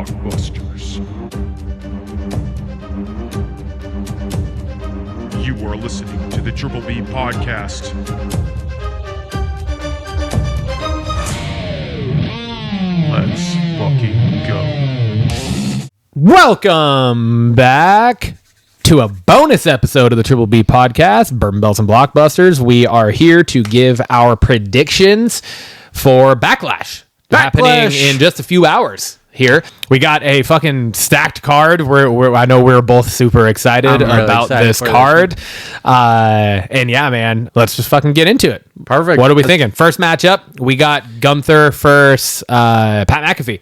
Blockbusters. You are listening to the Triple B Podcast. Let's fucking go. Welcome back to a bonus episode of the Triple B Podcast, Bourbon, Bells, and Blockbusters. We are here to give our predictions for Backlash. Happening in just a few hours here. We got a fucking stacked card. I know we're both super excited about this card. And yeah, man, let's just fucking get into it. Perfect. What are we thinking? First matchup, we got Gunther versus Pat McAfee.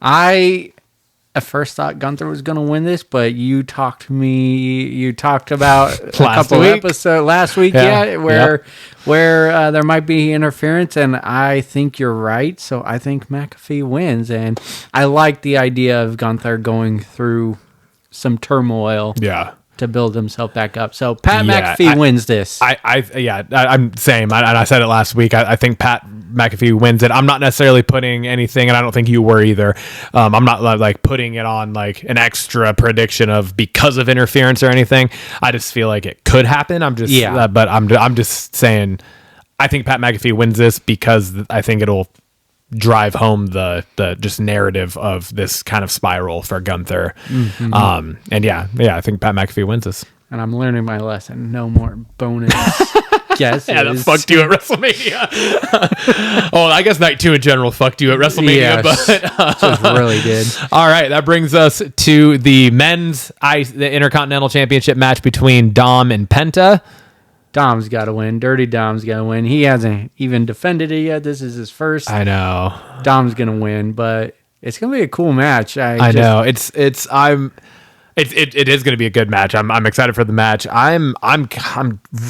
I at first thought Gunther was going to win this, but you talked about a couple episodes last week, where there might be interference, and I think you're right. So I think McAfee wins, and I like the idea of Gunther going through some turmoil. Yeah. To build himself back up. So Pat McAfee wins this. I'm same. I said it last week. I think Pat McAfee wins it. I'm not necessarily putting anything, and I don't think you were either. I'm not like putting it on like an extra prediction of because of interference or anything. I just feel like it could happen. But I'm just saying I think Pat McAfee wins this because I think it'll drive home the just narrative of this kind of spiral for Gunther. Mm-hmm. And I think Pat McAfee wins this. And I'm learning my lesson. No more bonus guesses. Yeah, that fucked you at WrestleMania. I guess night 2 in general fucked you at WrestleMania, but just really did. All right, that brings us to the the Intercontinental Championship match between Dom and Penta. Dom's got to win. Dirty Dom's got to win. He hasn't even defended it yet. This is his first. I know. Dom's going to win, but it's going to be a cool match. I know. It is going to be a good match. I'm excited for the match. I'm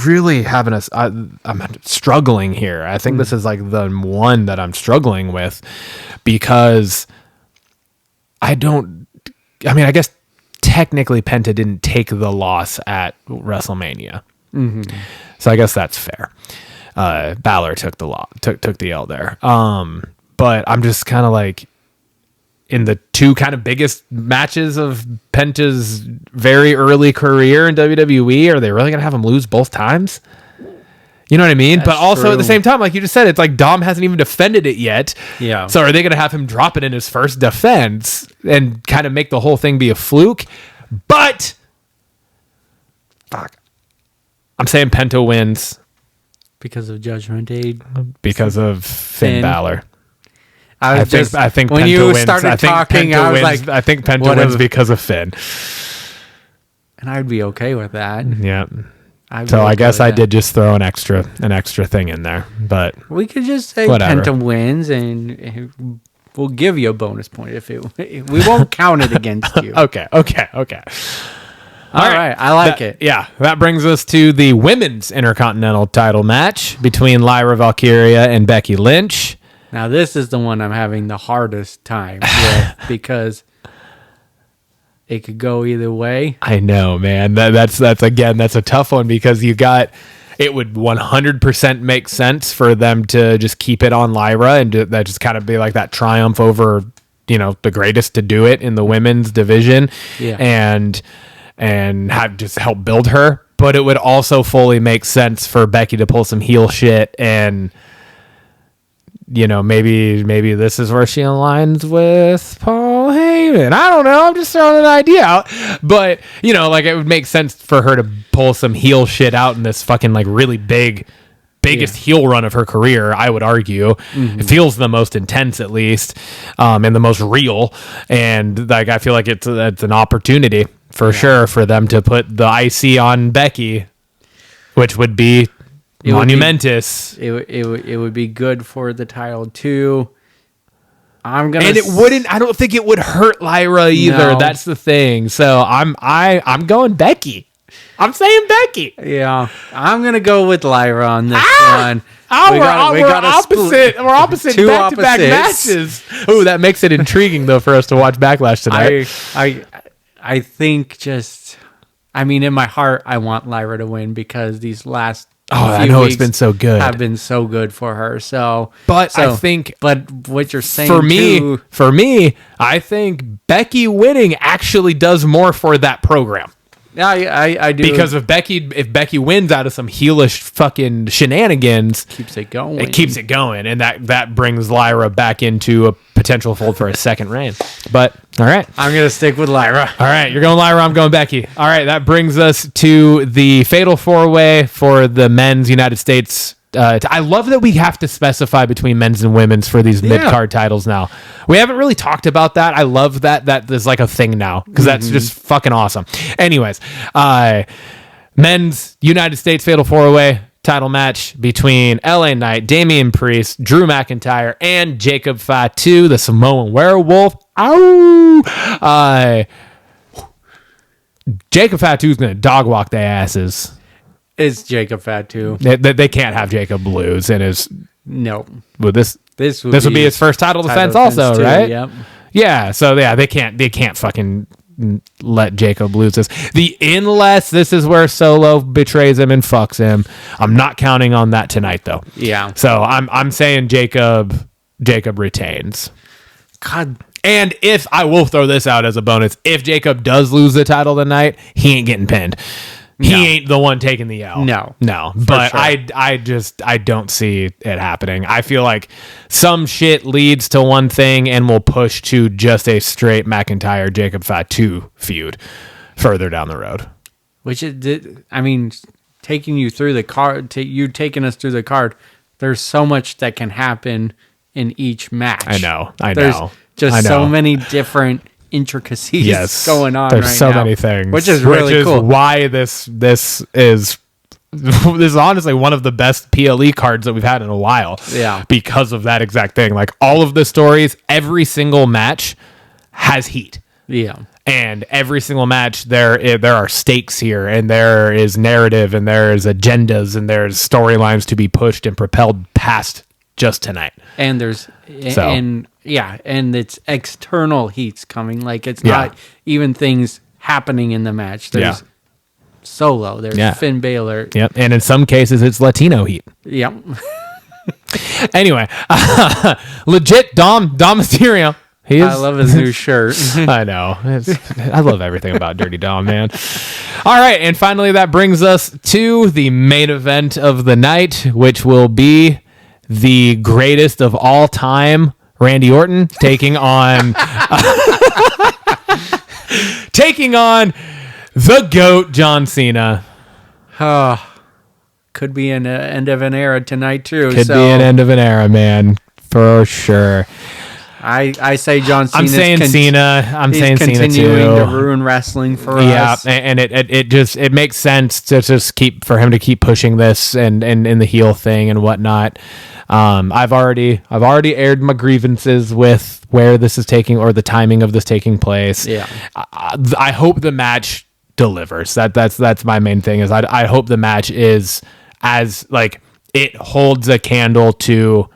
really having I'm struggling here. I think this is like the one that I'm struggling with because I guess technically Penta didn't take the loss at WrestleMania. Mm-hmm. So I guess that's fair. Balor took the L there. But I'm just kind of like in the two kind of biggest matches of Penta's very early career in WWE, are they really going to have him lose both times? You know what I mean? That's but also true. At the same time, like you just said, it's like Dom hasn't even defended it yet. Yeah. So are they going to have him drop it in his first defense and kind of make the whole thing be a fluke? But fuck. I'm saying Penta wins. Because of Judgment Day? Because of Finn Balor. I think when Penta you wins. started talking, I was like, I think Penta wins because of Finn. And I'd be okay with that. Yeah. So I guess I did just throw an extra thing in there. But we could just say whatever. Penta wins, and we'll give you a bonus point we won't count it against you. Okay. All right. I like it. Yeah. That brings us to the women's Intercontinental title match between Lyra Valkyria and Becky Lynch. Now, this is the one I'm having the hardest time with because it could go either way. I know, man. That's a tough one because it would 100% make sense for them to just keep it on Lyra and that just kind of be like that triumph over, the greatest to do it in the women's division. Yeah. And have just help build her, but it would also fully make sense for Becky to pull some heel shit and maybe this is where she aligns with Paul Heyman. I don't know. I'm just throwing an idea out, but it would make sense for her to pull some heel shit out in this fucking like really biggest heel run of her career, I would argue. Mm-hmm. It feels the most intense, at least, and the most real. And like I feel like it's an opportunity for sure for them to put the IC on Becky, which would be monumentous. It would be good for the title too. I don't think it would hurt Lyra either. No. That's the thing. So I'm going Becky. I'm saying Becky. Yeah, I'm gonna go with Lyra on this one. We're opposite back-to-back matches. Ooh, that makes it intriguing though for us to watch Backlash tonight. I think in my heart, I want Lyra to win because these last I know it's been so good. Have been so good for her. I think, but what you're saying for me, I think Becky winning actually does more for that program. I do, because if Becky wins out of some heelish fucking shenanigans, it keeps it going, and that brings Lyra back into a potential fold for a second reign. But all right, I'm gonna stick with Lyra. All right, you're going Lyra, I'm going Becky. All right, that brings us to the fatal 4-way for the men's United States. I love that we have to specify between men's and women's for these mid-card titles now. We haven't really talked about that. I love that there's like a thing now because that's just fucking awesome. Anyways, men's United States Fatal 4-Way title match between LA Knight, Damian Priest, Drew McIntyre, and Jacob Fatu, the Samoan Werewolf. Ow! Jacob Fatu's going to dog walk their asses. It's Jacob Fatu. They can't have Jacob lose in his. No. Well, this would be his first title defense also, too, right? Yep. Yeah. So they can't fucking let Jacob lose this. Unless this is where Solo betrays him and fucks him. I'm not counting on that tonight though. Yeah. So I'm saying Jacob retains. God. And if I will throw this out as a bonus, if Jacob does lose the title tonight, he ain't getting pinned. He ain't the one taking the L. No. But sure. I don't see it happening. I feel like some shit leads to one thing and will push to just a straight McIntyre Jacob Fatu feud further down the road. Which taking you through the card, you taking us through the card. There's so much that can happen in each match. I know. There's just so many different intricacies going on. There's right so now, many things, which is really cool. Why this is honestly one of the best PLE cards that we've had in a while. Yeah, because of that exact thing. Like all of the stories, every single match has heat. Yeah. And every single match, there are stakes here, and there is narrative, and there is agendas, and there's storylines to be pushed and propelled past just tonight. And and it's external heats coming. Like it's not even things happening in the match. There's Solo. There's Finn Balor. Yep. And in some cases, it's Latino heat. Yep. Anyway, legit Dom Mysterio. I love his new shirt. I know. I love everything about Dirty Dom, man. All right. And finally, that brings us to the main event of the night, which will be the greatest of all time, Randy Orton, taking on the GOAT, John Cena. Could be an end of an era tonight, too. Could be an end of an era, man. For sure. I say John Cena. I'm saying Cena. I'm saying Cena too. Continuing to ruin wrestling for us. Yeah, and it makes sense to just for him to keep pushing this and in the heel thing and whatnot. I've already aired my grievances with where this is taking or the timing of this taking place. Yeah, I hope the match delivers. That's my main thing. Is I hope the match is as like it holds a candle to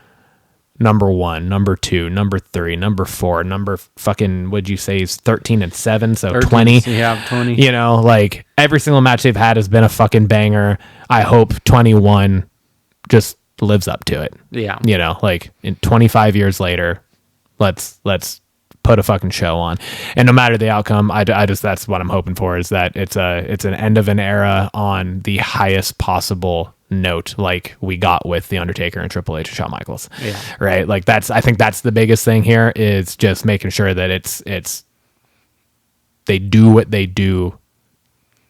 number 1, number 2, number 3, number 4, number fucking, what'd you say is 13 and 7, so 20. Yeah, 20. You know, like every single match they've had has been a fucking banger. I hope 21 just lives up to it. Yeah. You know, like in 25 years later, let's put a fucking show on. And no matter the outcome, I just that's what I'm hoping for, is that it's an end of an era on the highest possible note, like we got with The Undertaker and Triple H and Shawn Michaels. Yeah. Right? Like I think that's the biggest thing here, is just making sure that it's they do what they do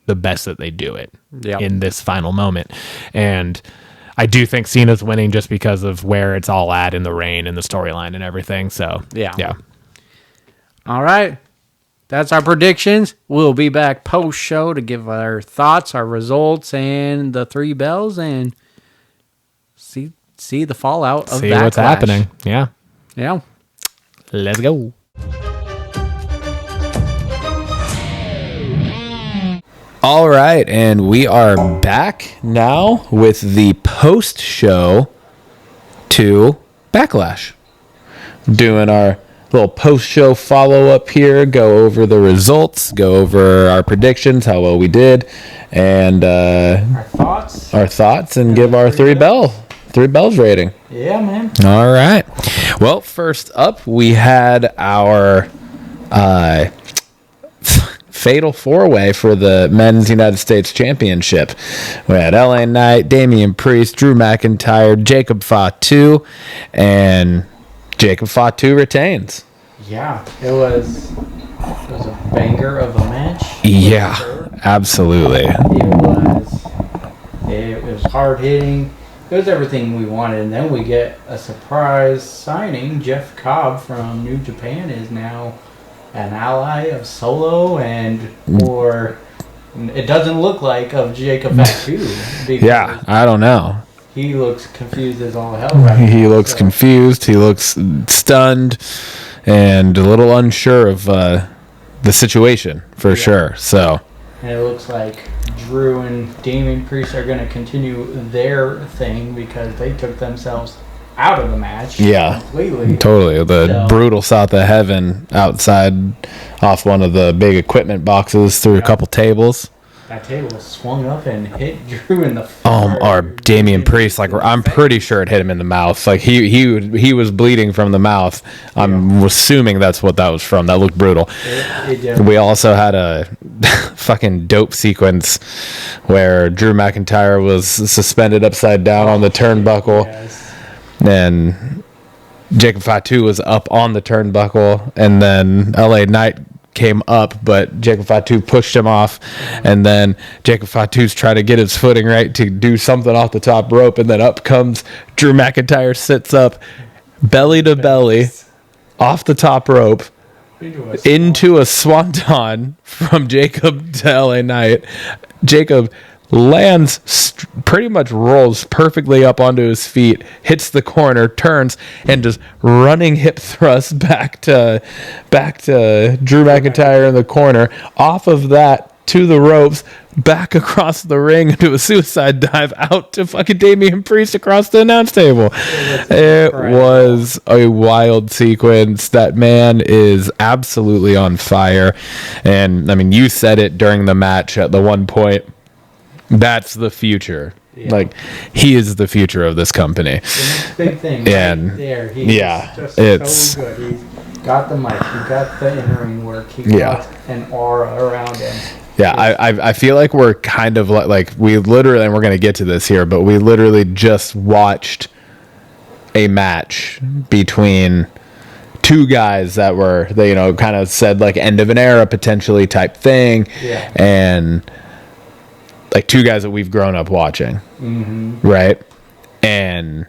the best that they do it in this final moment. And I do think Cena's winning just because of where it's all at in the reign and the storyline and everything. So yeah. All right. That's our predictions. We'll be back post-show to give our thoughts, our results, and the 3 bells, and see the fallout of Backlash. See what's happening. Yeah. Yeah. Let's go. All right, and we are back now with the post-show to Backlash. Doing our little post-show follow-up here, go over the results, go over our predictions, how well we did, and our thoughts, and give our three bells rating. Yeah, man. All right. Well, first up, we had our fatal four-way for the Men's United States Championship. We had LA Knight, Damian Priest, Drew McIntyre, Jacob Fatu, and Jacob Fatu retains. Yeah, it was a banger of a match. Yeah, absolutely. It was hard hitting. It was everything we wanted. And then we get a surprise signing. Jeff Cobb from New Japan is now an ally of Solo or it doesn't look like of Jacob Fatu. Yeah, I don't know. He looks confused as all hell right now. He looks confused. He looks stunned and a little unsure of the situation for sure. So, and it looks like Drew and Damian Priest are going to continue their thing because they took themselves out of the match. Yeah, completely. Totally. The brutal South of Heaven outside off one of the big equipment boxes through a couple tables. That table swung up and hit Drew in the or Damian Priest, like I'm pretty sure it hit him in the mouth. Like he was bleeding from the mouth. I'm assuming that's what that was from. That looked brutal. We also had a fucking dope sequence where Drew McIntyre was suspended upside down on the turnbuckle, and Jacob Fatu was up on the turnbuckle, and then LA Knight came up, but Jacob Fatu pushed him off, and then Jacob Fatu's trying to get his footing right to do something off the top rope, and then up comes Drew McIntyre, sits up belly to belly off the top rope into a swanton from Jacob to LA Knight. Jacob lands, pretty much rolls perfectly up onto his feet, hits the corner, turns, and just running hip thrust back to Drew McIntyre in the corner. Off of that to the ropes, back across the ring into a suicide dive out to fucking Damian Priest across the announce table. It was a wild sequence. That man is absolutely on fire. And I mean, you said it during the match at the one point. That's the future. Yeah. Like, he is the future of this company. The big thing and right there. It's so good. He's got the mic. He got the in-ring work. He got an aura around him. Yeah, I feel like we're kind of like we literally, and we're going to get to this here, but we literally just watched a match between two guys that were, they, you know, kind of said like end of an era potentially type thing. Yeah. And like two guys that we've grown up watching, right? And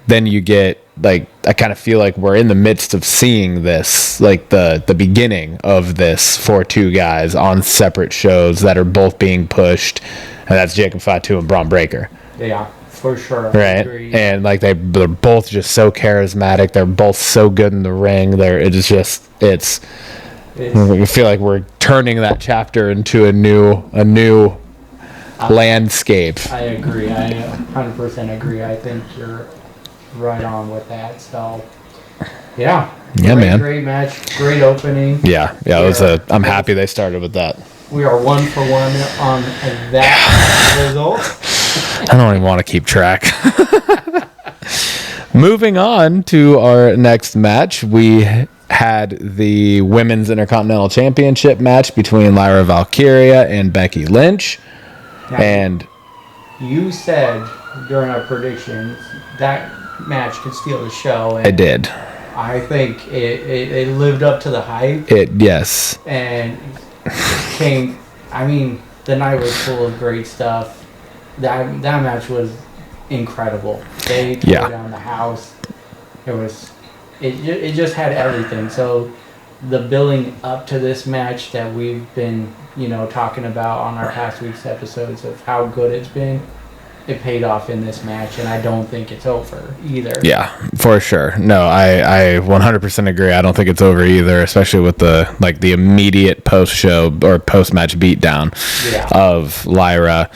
then you get like, I kind of feel like we're in the midst of seeing this, like the beginning of this for two guys on separate shows that are both being pushed, and that's Jacob Fatu and Braun Breaker. Yeah, for sure. Right, and like they're both just so charismatic. They're both so good in the ring. I feel like we're turning that chapter into a new landscape. I agree. I 100% agree. I think you're right on with that. So, yeah, man. Great match, great opening. Yeah. It was I'm happy they started with that. We are 1 for 1 on that result. I don't even want to keep track. Moving on to our next match, we had the Women's Intercontinental Championship match between Lyra Valkyria and Becky Lynch. Now, and you said during our predictions that match could steal the show. And it did. I think it lived up to the hype. Yes. And came. I mean, the night was full of great stuff. That match was incredible. They tore down the house. It just had everything. So the building up to this match that we've been, talking about on our past week's episodes of how good it's been, it paid off in this match, and I don't think it's over either. Yeah, for sure. No, I 100% agree. I don't think it's over either, especially with the immediate post-show or post-match beatdown of Lyra.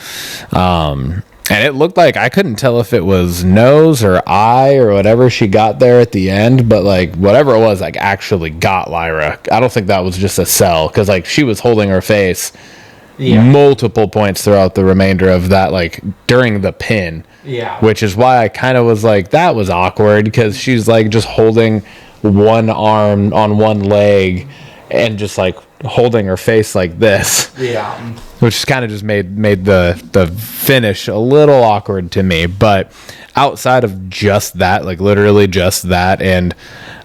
And it looked like, I couldn't tell if it was nose or eye or whatever she got there at the end, but whatever it was, actually got Lyra. I don't think that was just a sell, because she was holding her face multiple points throughout the remainder of that, like during the pin. Yeah. Which is why I kind of was like, that was awkward, because she's like just holding one arm on one leg and just like holding her face like this. Yeah. Which kind of just made the finish a little awkward to me. But outside of just that, like literally just that, and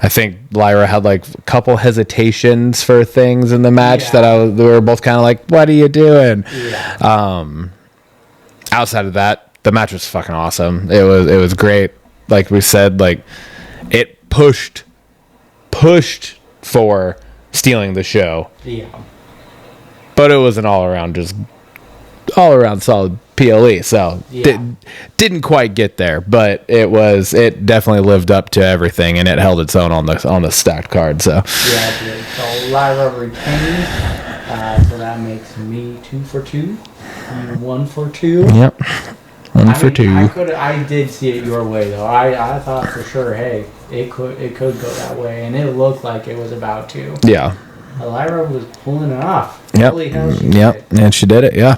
I think Lyra had like a couple hesitations for things in the match that we were both kind of like, what are you doing? Yeah. Outside of that, the match was fucking awesome. It was great. Like we said, like it pushed for stealing the show. Yeah. But it was an all around solid PLE. So didn't quite get there, but it definitely lived up to everything, and it held its own on the stacked card. So yeah, it did. So Lyra retains. So that makes me 2 for 2, you 1 for 2. Yep. 1 for 2. I did see it your way though. I thought for sure, hey, it could go that way, and it looked like it was about to. Yeah. Lyra was pulling it off. Yep. Holy hell, she did. And she did it. Yeah.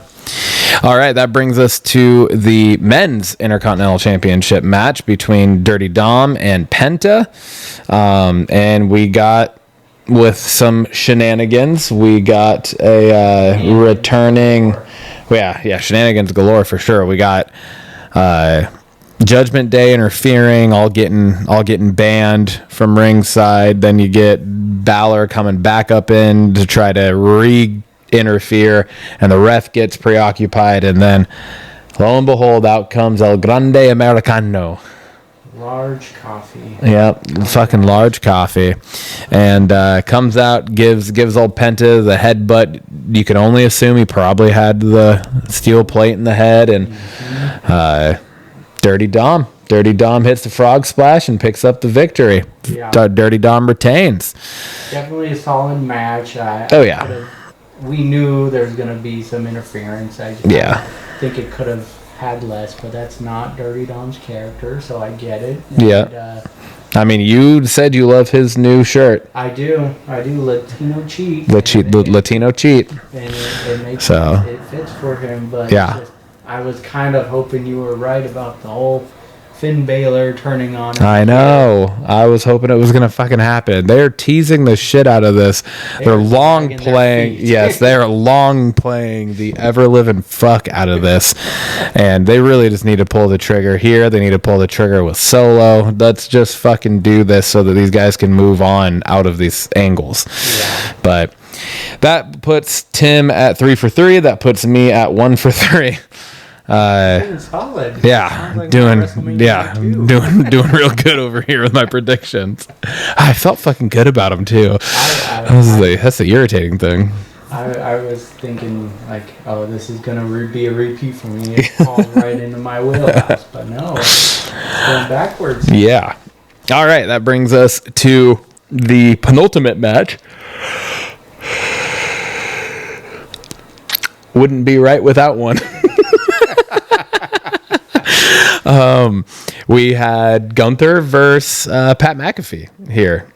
All right, that brings us to the men's Intercontinental Championship match between Dirty Dom and Penta, and we got, with some shenanigans, we got a returning. Yeah, shenanigans galore for sure. We got Judgment Day interfering, all getting banned from ringside. Then you get Balor coming back up in to try to re-interfere, and the ref gets preoccupied, and then lo and behold, out comes El Grande Americano. Large coffee. Yep, fucking large coffee. And comes out, gives old Penta the headbutt. You can only assume he probably had the steel plate in the head, and Dirty Dom hits the frog splash and picks up the victory. Yeah. Dirty Dom retains. Definitely a solid match. We knew there was going to be some interference. I think it could have had less, but that's not Dirty Dom's character, so I get it. And, I mean, you said you love his new shirt. I do. Latino cheat. Latino cheat. And it makes it fits for him, but I was kind of hoping you were right about the whole Finn Balor turning on him. I know. I was hoping it was going to fucking happen. They're teasing the shit out of this. They're long playing. Yes, they're long playing the ever-living fuck out of this. And they really just need to pull the trigger here. They need to pull the trigger with Solo. Let's just fucking do this so that these guys can move on out of these angles. Yeah. But that puts Tim at 3 for 3. That puts me at 1 for 3. Solid. Yeah, like doing real good over here with my predictions. I felt fucking good about them too. That's the irritating thing. I was thinking like, oh, this is gonna be a repeat for me. It falls right into my wheelhouse, but no, it's going backwards. Yeah. All right, that brings us to the penultimate match. Wouldn't be right without one. We had Gunther versus Pat McAfee here.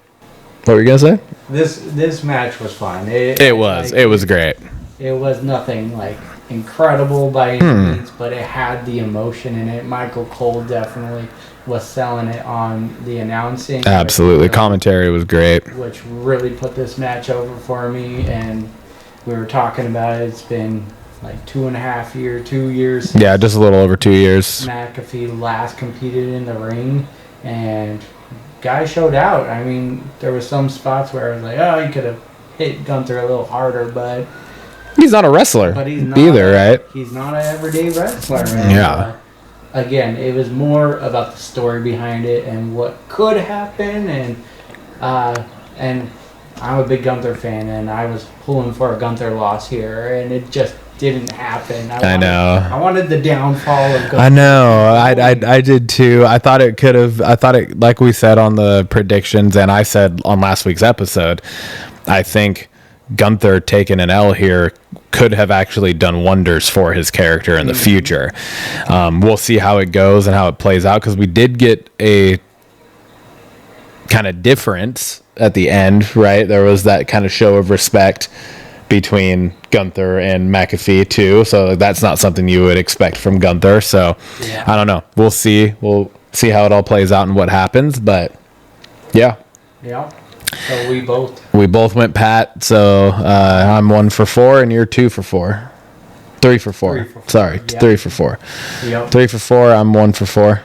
What were you gonna say? This match was fun. It was great. It was nothing like incredible by any means, but it had the emotion in it. Michael Cole definitely was selling it on the announcing. Absolutely, commentary was great, which really put this match over for me. And we were talking about it. It's been like 2 years. Yeah, just a little over 2 years. McAfee last competed in the ring, and guy showed out. I mean, there was some spots where I was like, oh, he could have hit Gunther a little harder, but he's not a wrestler. But he's not either, right? He's not an everyday wrestler. Man. Yeah. Again, it was more about the story behind it and what could happen, and I'm a big Gunther fan, and I was pulling for a Gunther loss here, and it just didn't happen. I wanted the downfall of Gunther. I know. I did too. I thought it, like we said on the predictions, and I said on last week's episode, I think Gunther taking an L here could have actually done wonders for his character in the future. We'll see how it goes and how it plays out, because we did get a kind of difference at the end, right? There was that kind of show of respect between Gunther and McAfee too. So that's not something you would expect from Gunther. So I don't know. We'll see. We'll see how it all plays out and what happens. But yeah. Yeah. So we both went Pat. So I'm 1 for 4 and you're 2 for 4. 3 for 4. Sorry, 3 for 4. Yep. 3 for 4. I'm 1 for 4.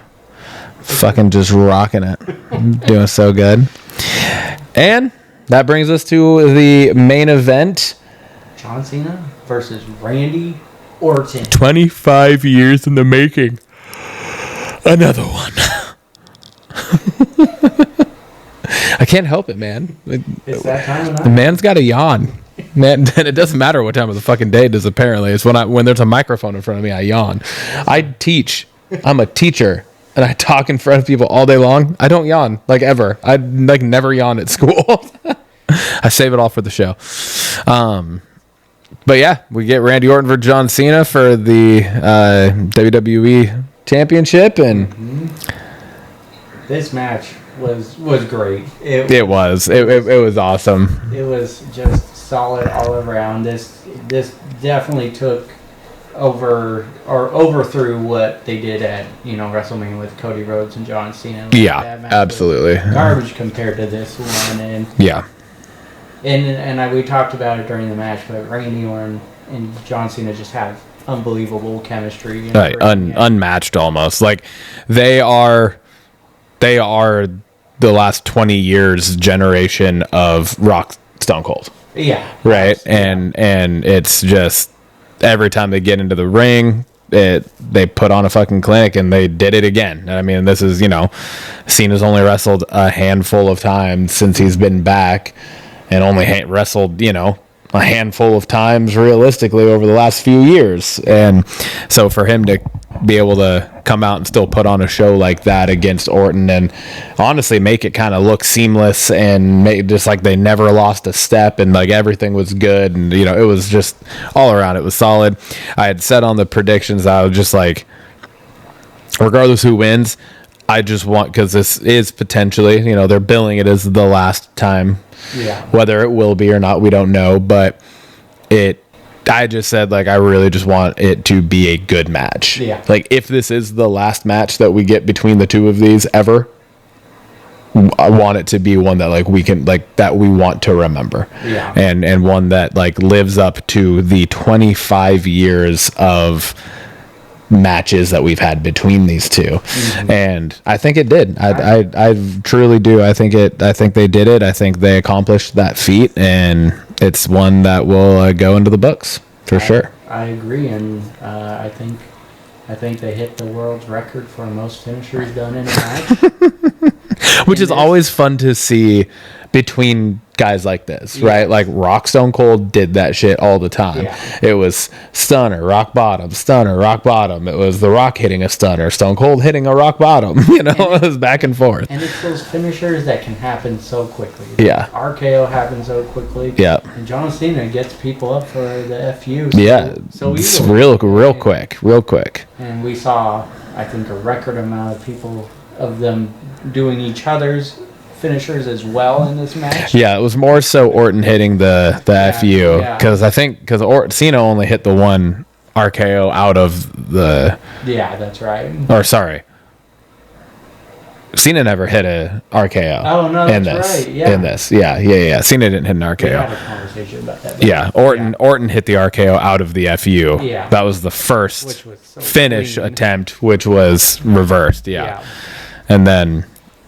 Fucking just rocking it. Doing so good. And that brings us to the main event. John Cena versus Randy Orton. 25 years in the making. Another one. I can't help it, man. It's that time of night. The man's got a yawn. Man, and it doesn't matter what time of the fucking day it is, apparently. It's when there's a microphone in front of me, I yawn. I teach. I'm a teacher. And I talk in front of people all day long. I don't yawn, like, ever. I, like, never yawn at school. I save it all for the show. But, yeah, we get Randy Orton for John Cena for the WWE Championship. And this match was great. It was awesome. It was just solid all around. This definitely took overthrew what they did at WrestleMania with Cody Rhodes and John Cena. Yeah, absolutely. Garbage compared to this one, and yeah, and we talked about it during the match, but Randy Orton and John Cena just have unbelievable chemistry. Right, unmatched almost. Like they are the last 20 years generation of Rock, Stone Cold. Yeah. Right, and it's just. Every time they get into the ring, they put on a fucking clinic, and they did it again. I mean, this is, Cena's only wrestled a handful of times since he's been back, and only wrestled, a handful of times realistically over the last few years. And so for him to be able to come out and still put on a show like that against Orton and honestly make it kind of look seamless and make just like they never lost a step and like everything was good, and it was just all around, it was solid. I had said on the predictions, I was just like, regardless who wins, I just want, because this is potentially, they're billing it as the last time. Yeah. Whether it will be or not, we don't know, but I just said, like, I really just want it to be a good match. Yeah. Like, if this is the last match that we get between the two of these ever, I want it to be one that, like, we can, like, that we want to remember. Yeah. And one that, like, lives up to the 25 years of matches that we've had between these two. Mm-hmm. And I think it did. I truly do. I think they did it. I think they accomplished that feat, and it's one that will go into the books for sure. I agree, and I think they hit the world's record for most finishers done in a match. Which is always fun to see between guys like this, right? Like Rock, Stone Cold did that shit all the time. Yeah. It was stunner, rock bottom, stunner, rock bottom. It was The Rock hitting a stunner, Stone Cold hitting a rock bottom. It was back and forth. And it's those finishers that can happen so quickly. Yeah. RKO happens so quickly. Yeah. And John Cena gets people up for the FU. So it's easily. real quick. And we saw, I think, a record amount of people of them doing each other's finishers as well in this match. Yeah, it was more so Orton hitting the FU, because I think Cena only hit the one RKO out of the. Yeah, that's right. Or sorry, Cena never hit a RKO. Oh no, that's right. Yeah. In this, yeah. Cena didn't hit an RKO. We had a conversation about that. Yeah, Orton hit the RKO out of the FU. Yeah, that was the first so finish clean attempt, which was reversed. Yeah. And then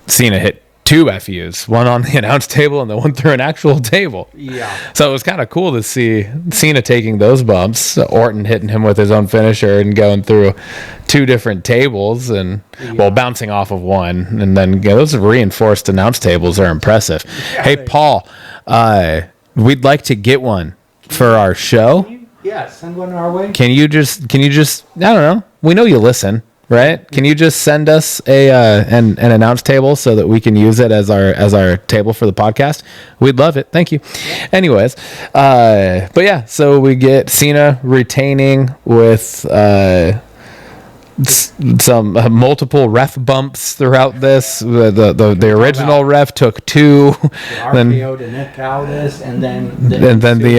Cena hit 2 FUs, one on the announce table and the one through an actual table. Yeah. So it was kind of cool to see Cena taking those bumps, Orton hitting him with his own finisher and going through 2 different tables and bouncing off of one. And then those reinforced announce tables are impressive. Yeah, hey, Paul, we'd like to get one for our show. Send one our way. Can you just I don't know. We know you listen. Right? Can you just send us an announce table so that we can use it as our table for the podcast? We'd love it. Thank you. Anyways, but yeah, so we get Cena retaining with some multiple ref bumps throughout this. The original ref took 2. Then RKO to Nick Aldis, and then the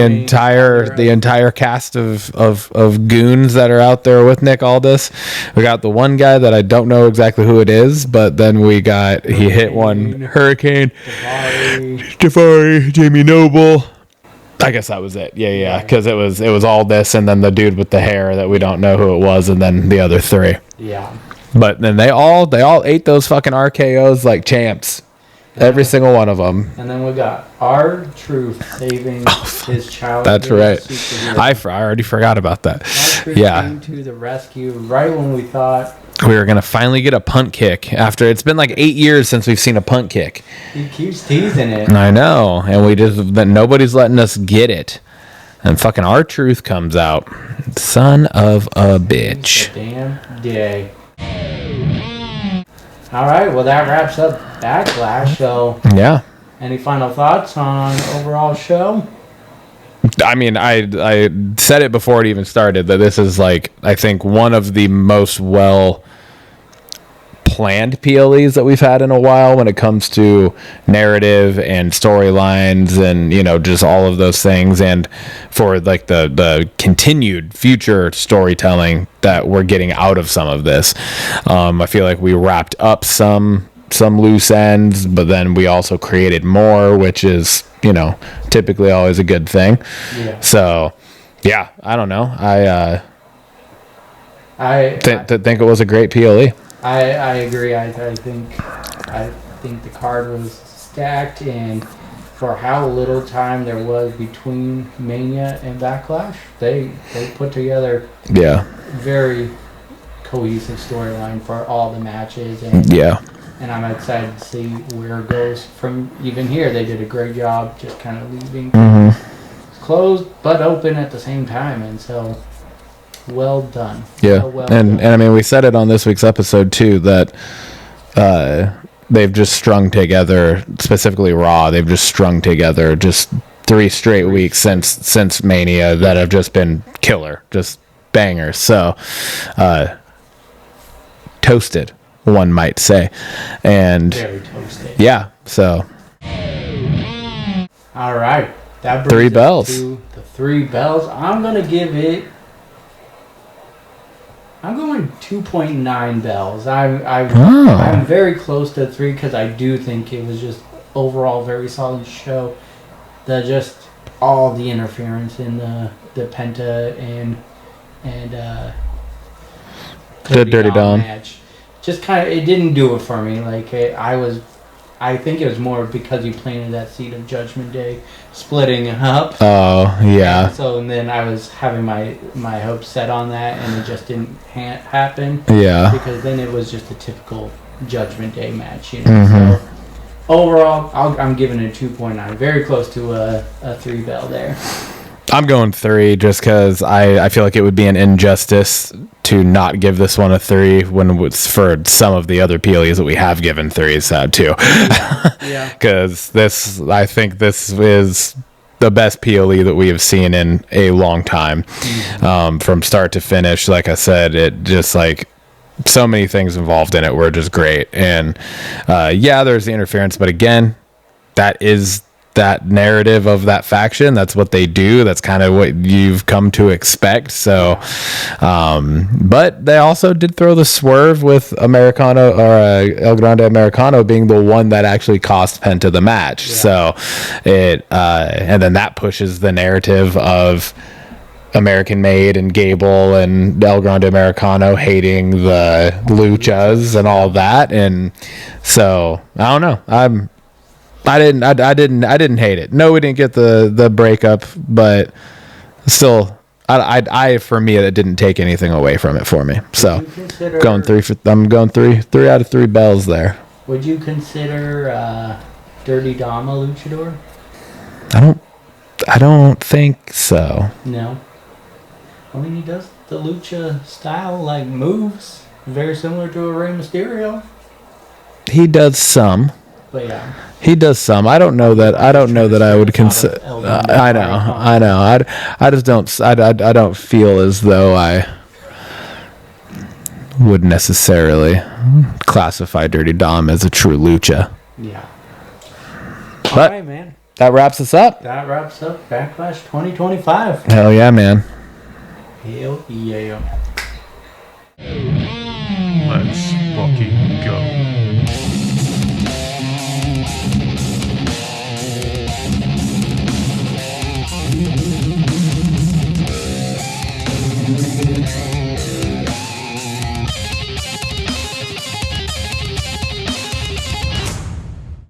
entire cast of goons that are out there with Nick Aldis. We got the one guy that I don't know exactly who it is, but then he hit one Hurricane, Jafari, Jamie Noble. I guess that was it. Yeah. Because it was all this, and then the dude with the hair that we don't know who it was, and then the other 3. Yeah. But then they all ate those fucking RKOs like champs. Every single one of them. And then we got R-Truth saving his child. That's right. I already forgot about that. R-Truth came to the rescue right when we thought we were going to finally get a punt kick after it's been like 8 years since we've seen a punt kick. He keeps teasing it. I know. And nobody's letting us get it. And fucking R-Truth comes out. Son of a bitch. Damn day. All right. Well, that wraps up Backlash. So, yeah. Any final thoughts on overall show? I mean, I said it before it even started that this is like, I think, one of the most planned PLEs that we've had in a while when it comes to narrative and storylines and, just all of those things. And for like the continued future storytelling that we're getting out of some of this. I feel like we wrapped up some loose ends, but then we also created more, which is, typically always a good thing. Yeah. So, yeah, I don't know. I think it was a great PLE. I agree. I think the card was stacked, and for how little time there was between Mania and Backlash, they put together very cohesive storyline for all the matches. And I'm excited to see where it goes from even here. They did a great job just kind of leaving closed but open at the same time, and so well done. Yeah, well and I mean, we said it on this week's episode too that they've just strung together, specifically Raw. They've just strung together just 3 straight weeks since Mania that have just been killer, just bangers. So toasted, one might say. And very toasted. Yeah, so all right, that brings 3 us bells to the 3 bells. I'm going 2.9 bells. I'm very close to 3 because I do think it was just overall very solid show. Just all the interference in the Penta and the Dirty Dom match, just kind of, it didn't do it for me. Like I think it was more because you planted that seed of Judgment Day splitting up. Oh yeah. And then I was having my hopes set on that, and it just didn't happen. Yeah. Because then it was just a typical Judgment Day match, So overall, I'm giving it a 2.9, very close to a 3 bell there. I'm going 3 just because I feel like it would be an injustice to not give this one a 3 when it's for some of the other PLEs that we have given 3s too. Yeah. Because I think this is the best PLE that we have seen in a long time. From start to finish, like I said, it just like so many things involved in it were just great. And there's the interference, but again, that is that narrative of that faction. That's what they do. That's kind of what you've come to expect. So, but they also did throw the swerve with Americano or El Grande Americano being the one that actually cost Penta the match. Yeah. So and then that pushes the narrative of American Made and Gable and El Grande Americano hating the Luchas and all that. And so I don't know. I didn't hate it. No, we didn't get the breakup, but still, for me, it didn't take anything away from it for me. So, I'm going 3 out of 3 bells there. Would you consider Dirty Dom a luchador? I don't think so. No. I mean, he does the lucha style, like moves, very similar to a Rey Mysterio. He does some. But yeah. He does some. I don't know that I would consider. I know. I just don't. I don't feel as though I would necessarily classify Dirty Dom as a true lucha. Yeah. But all right, man. That wraps us up. That wraps up Backlash 2025. Hell yeah, man. Hell yeah. Let's fucking go.